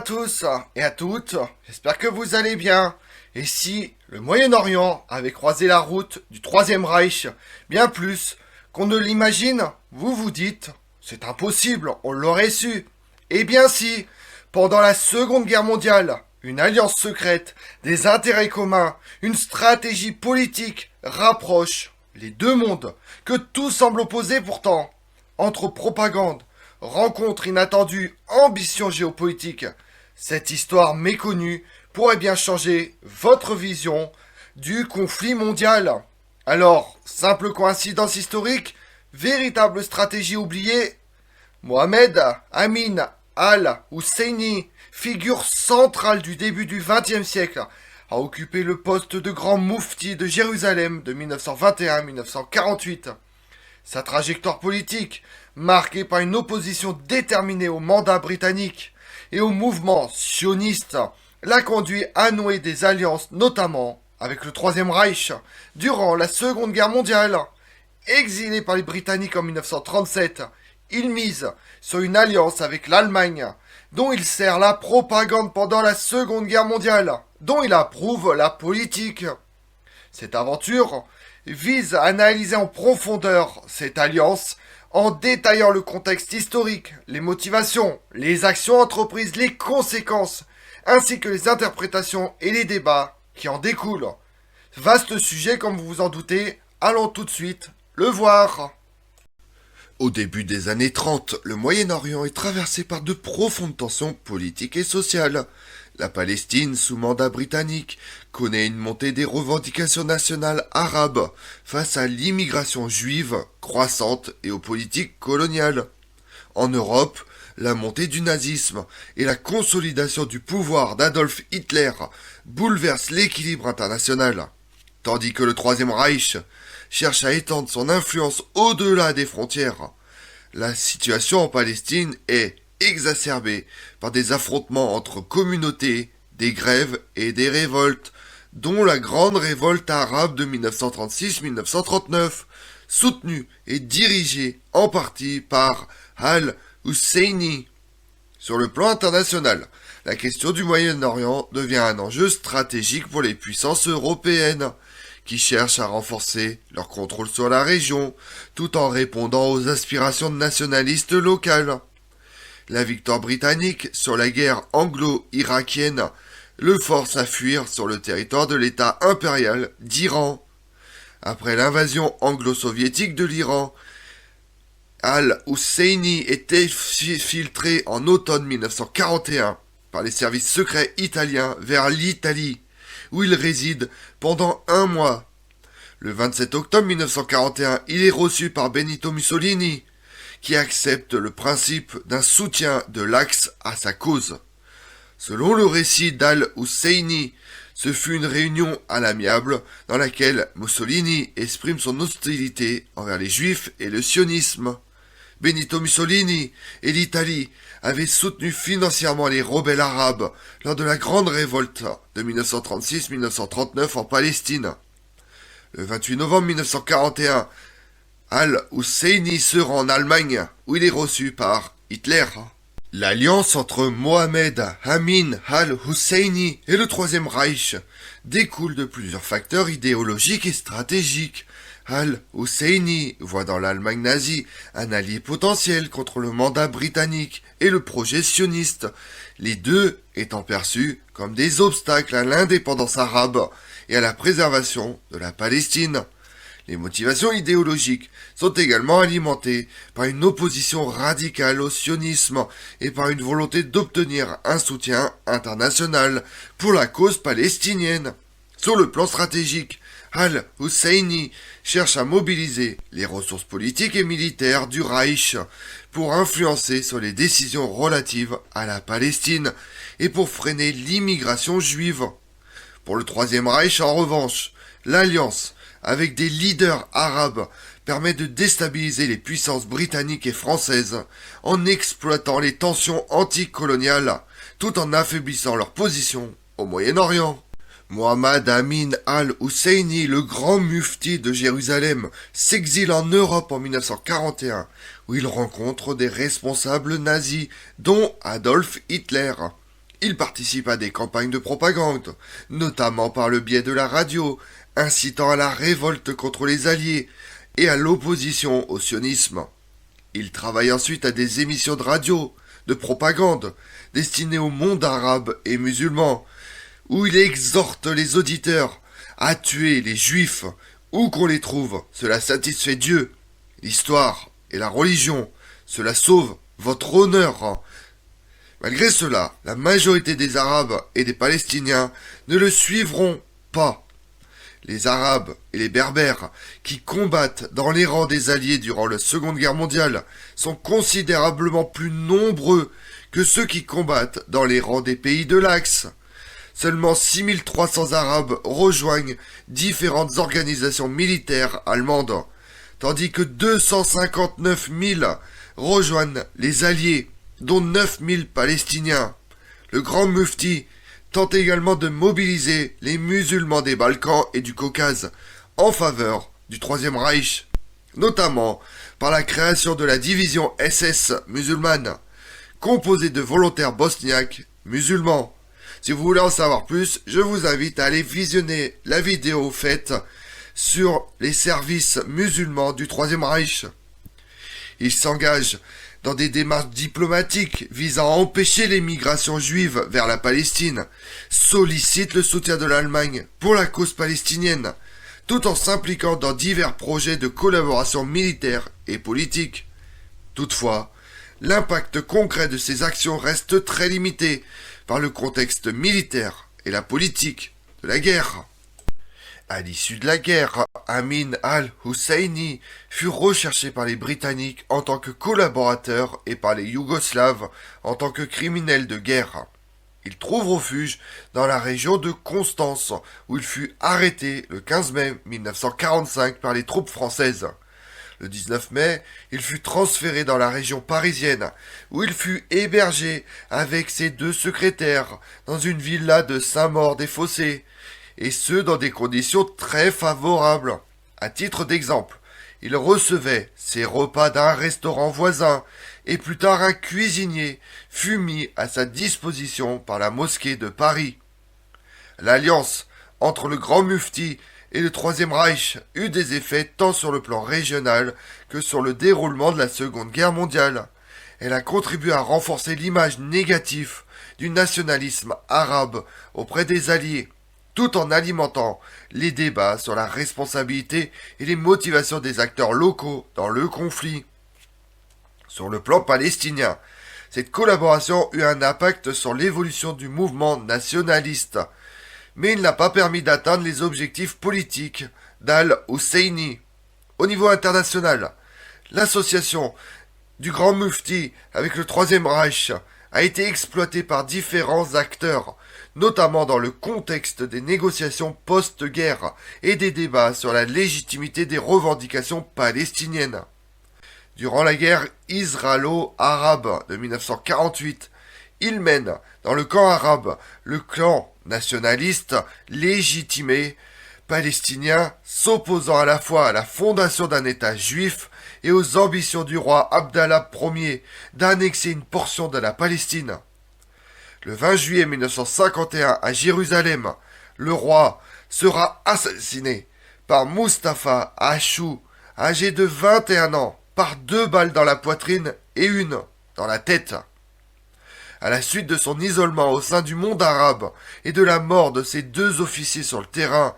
tous et à toutes, j'espère que vous allez bien. Et si le Moyen-Orient avait croisé la route du Troisième Reich bien plus qu'on ne l'imagine, vous vous dites, c'est impossible, on l'aurait su. Eh bien si, pendant la Seconde Guerre mondiale, une alliance secrète, des intérêts communs, une stratégie politique rapproche les deux mondes, que tout semble opposé pourtant, entre propagande, rencontre inattendue, ambition géopolitique. Cette histoire méconnue pourrait bien changer votre vision du conflit mondial. Alors, simple coïncidence historique, véritable stratégie oubliée. Mohamed Amin al-Husseini, figure centrale du début du XXe siècle, a occupé le poste de grand moufti de Jérusalem de 1921 à 1948. Sa trajectoire politique, marquée par une opposition déterminée au mandat britannique et au mouvement sioniste, l'a conduit à nouer des alliances, notamment avec le Troisième Reich, durant la Seconde Guerre mondiale. Exilé par les Britanniques en 1937, il mise sur une alliance avec l'Allemagne, dont il sert la propagande pendant la Seconde Guerre mondiale, dont il approuve la politique. Cette aventure vise à analyser en profondeur cette alliance en détaillant le contexte historique, les motivations, les actions entreprises, les conséquences, ainsi que les interprétations et les débats qui en découlent. Vaste sujet comme vous vous en doutez, allons tout de suite le voir. Au début des années 30, le Moyen-Orient est traversé par de profondes tensions politiques et sociales. La Palestine, sous mandat britannique, connaît une montée des revendications nationales arabes face à l'immigration juive croissante et aux politiques coloniales. En Europe, la montée du nazisme et la consolidation du pouvoir d'Adolf Hitler bouleversent l'équilibre international, tandis que le Troisième Reich cherche à étendre son influence au-delà des frontières. La situation en Palestine est exacerbée par des affrontements entre communautés, des grèves et des révoltes, dont la grande révolte arabe de 1936-1939, soutenue et dirigée en partie par al-Husseini. Sur le plan international, la question du Moyen-Orient devient un enjeu stratégique pour les puissances européennes, qui cherchent à renforcer leur contrôle sur la région, tout en répondant aux aspirations nationalistes locales. La victoire britannique sur la guerre anglo-irakienne le force à fuir sur le territoire de l'État impérial d'Iran. Après l'invasion anglo-soviétique de l'Iran, al-Husseini était filtré en automne 1941 par les services secrets italiens vers l'Italie, où il réside pendant un mois. Le 27 octobre 1941, il est reçu par Benito Mussolini, qui accepte le principe d'un soutien de l'Axe à sa cause. Selon le récit d'al-Husseini, ce fut une réunion à l'amiable dans laquelle Mussolini exprime son hostilité envers les Juifs et le sionisme. Benito Mussolini et l'Italie avaient soutenu financièrement les rebelles arabes lors de la grande révolte de 1936-1939 en Palestine. Le 28 novembre 1941, al-Husseini se rend en Allemagne où il est reçu par Hitler. L'alliance entre Mohamed Amin al-Husseini et le Troisième Reich découle de plusieurs facteurs idéologiques et stratégiques. Al-Husseini voit dans l'Allemagne nazie un allié potentiel contre le mandat britannique et le projet sioniste, les deux étant perçus comme des obstacles à l'indépendance arabe et à la préservation de la Palestine. Les motivations idéologiques sont également alimentées par une opposition radicale au sionisme et par une volonté d'obtenir un soutien international pour la cause palestinienne. Sur le plan stratégique, al-Husseini cherche à mobiliser les ressources politiques et militaires du Reich pour influencer sur les décisions relatives à la Palestine et pour freiner l'immigration juive. Pour le Troisième Reich, en revanche, l'alliance avec des leaders arabes permet de déstabiliser les puissances britanniques et françaises en exploitant les tensions anticoloniales tout en affaiblissant leur position au Moyen-Orient. Mohamed Amin al-Husseini, le grand mufti de Jérusalem, s'exile en Europe en 1941, où il rencontre des responsables nazis, dont Adolf Hitler. Il participe à des campagnes de propagande, notamment par le biais de la radio, incitant à la révolte contre les Alliés et à l'opposition au sionisme. Il travaille ensuite à des émissions de radio, de propagande, destinées au monde arabe et musulman, où il exhorte les auditeurs à tuer les juifs où qu'on les trouve. Cela satisfait Dieu, l'histoire et la religion. Cela sauve votre honneur. Malgré cela, la majorité des Arabes et des Palestiniens ne le suivront pas. Les Arabes et les Berbères, qui combattent dans les rangs des Alliés durant la Seconde Guerre mondiale, sont considérablement plus nombreux que ceux qui combattent dans les rangs des pays de l'Axe. Seulement 6300 Arabes rejoignent différentes organisations militaires allemandes, tandis que 259 000 rejoignent les Alliés, dont 9 000 Palestiniens. Le grand mufti tente également de mobiliser les musulmans des Balkans et du Caucase en faveur du Troisième Reich, notamment par la création de la division SS musulmane, composée de volontaires bosniaques musulmans. Si vous voulez en savoir plus, je vous invite à aller visionner la vidéo faite sur les services musulmans du Troisième Reich. Il s'engage dans des démarches diplomatiques visant à empêcher les migrations juives vers la Palestine, sollicite le soutien de l'Allemagne pour la cause palestinienne, tout en s'impliquant dans divers projets de collaboration militaire et politique. Toutefois, l'impact concret de ces actions reste très limité par le contexte militaire et la politique de la guerre. À l'issue de la guerre, Amin al-Husseini fut recherché par les Britanniques en tant que collaborateur et par les Yougoslaves en tant que criminel de guerre. Il trouve refuge dans la région de Constance, où il fut arrêté le 15 mai 1945 par les troupes françaises. Le 19 mai, il fut transféré dans la région parisienne, où il fut hébergé avec ses 2 secrétaires dans une villa de Saint-Maur-des-Fossés, et ce dans des conditions très favorables. À titre d'exemple, il recevait ses repas d'un restaurant voisin, et plus tard un cuisinier fut mis à sa disposition par la mosquée de Paris. L'alliance entre le grand mufti et le Troisième Reich eut des effets tant sur le plan régional que sur le déroulement de la Seconde Guerre mondiale. Elle a contribué à renforcer l'image négative du nationalisme arabe auprès des Alliés, tout en alimentant les débats sur la responsabilité et les motivations des acteurs locaux dans le conflit. Sur le plan palestinien, cette collaboration eut un impact sur l'évolution du mouvement nationaliste, mais il n'a pas permis d'atteindre les objectifs politiques d'Al-Husseini. Au niveau international, l'association du Grand Mufti avec le Troisième Reich a été exploitée par différents acteurs, notamment dans le contexte des négociations post-guerre et des débats sur la légitimité des revendications palestiniennes. Durant la guerre israélo-arabe de 1948, il mène dans le camp arabe le clan nationaliste légitimé palestinien s'opposant à la fois à la fondation d'un État juif et aux ambitions du roi Abdallah Ier d'annexer une portion de la Palestine. Le 20 juillet 1951 à Jérusalem, le roi sera assassiné par Mustapha Achou, âgé de 21 ans, par 2 balles dans la poitrine et une dans la tête. À la suite de son isolement au sein du monde arabe et de la mort de ses 2 officiers sur le terrain,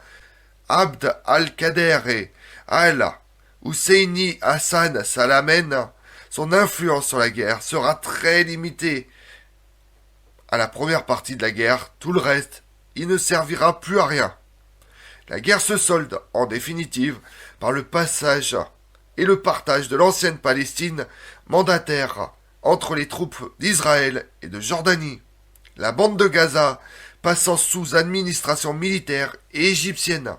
Abd al-Kader et Al-Husseini Hassan Salamen, son influence sur la guerre sera très limitée. À la première partie de la guerre, tout le reste, il ne servira plus à rien. La guerre se solde, en définitive, par le passage et le partage de l'ancienne Palestine mandataire entre les troupes d'Israël et de Jordanie. La bande de Gaza passant sous administration militaire et égyptienne.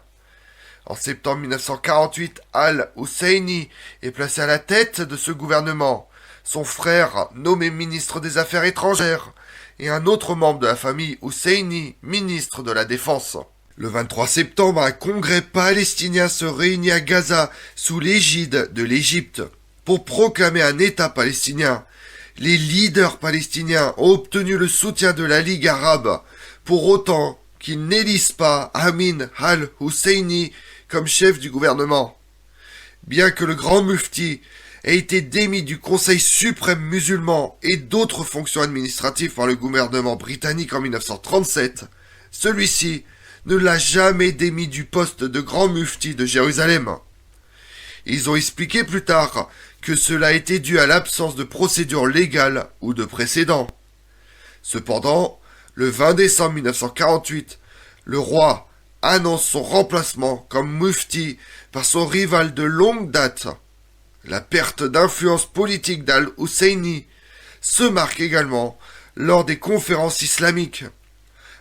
En septembre 1948, Al-Husseini est placé à la tête de ce gouvernement. Son frère, nommé ministre des Affaires étrangères, et un autre membre de la famille Husseini, ministre de la Défense. Le 23 septembre, un congrès palestinien se réunit à Gaza sous l'égide de l'Égypte pour proclamer un État palestinien. Les leaders palestiniens ont obtenu le soutien de la Ligue arabe, pour autant qu'ils n'élisent pas Amin al-Husseini comme chef du gouvernement. Bien que le grand mufti ait été démis du Conseil suprême musulman et d'autres fonctions administratives par le gouvernement britannique en 1937, celui-ci ne l'a jamais démis du poste de grand mufti de Jérusalem. Ils ont expliqué plus tard que cela était dû à l'absence de procédure légale ou de précédent. Cependant, le 20 décembre 1948, le roi annonce son remplacement comme mufti par son rival de longue date. La perte d'influence politique d'Al-Husseini se marque également lors des conférences islamiques.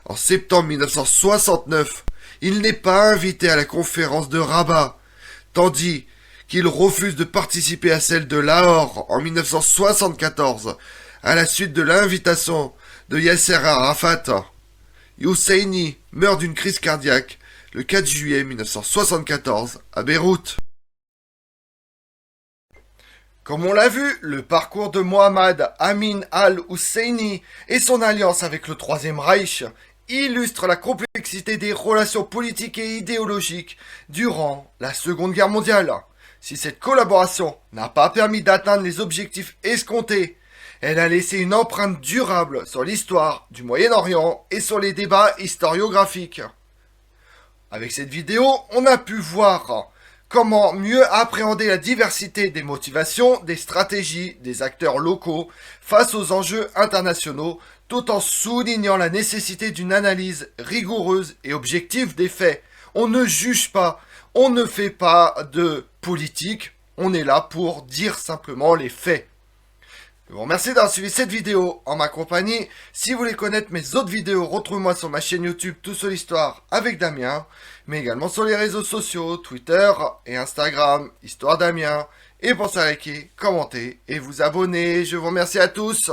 En septembre 1969, il n'est pas invité à la conférence de Rabat, tandis qu'il refuse de participer à celle de Lahore en 1974, à la suite de l'invitation de Yasser Arafat. Husseini meurt d'une crise cardiaque le 4 juillet 1974 à Beyrouth. Comme on l'a vu, le parcours de Mohammad Amin al-Husseini et son alliance avec le Troisième Reich illustre la complexité des relations politiques et idéologiques durant la Seconde Guerre mondiale. Si cette collaboration n'a pas permis d'atteindre les objectifs escomptés, elle a laissé une empreinte durable sur l'histoire du Moyen-Orient et sur les débats historiographiques. Avec cette vidéo, on a pu voir comment mieux appréhender la diversité des motivations, des stratégies des acteurs locaux face aux enjeux internationaux, tout en soulignant la nécessité d'une analyse rigoureuse et objective des faits. On ne juge pas, on ne fait pas de politique, on est là pour dire simplement les faits. Je vous remercie d'avoir suivi cette vidéo en ma compagnie. Si vous voulez connaître mes autres vidéos, retrouvez-moi sur ma chaîne YouTube Tout sur l'Histoire avec Damien, mais également sur les réseaux sociaux, Twitter et Instagram, Histoire Damien. Et pensez à liker, commenter et vous abonner. Je vous remercie à tous.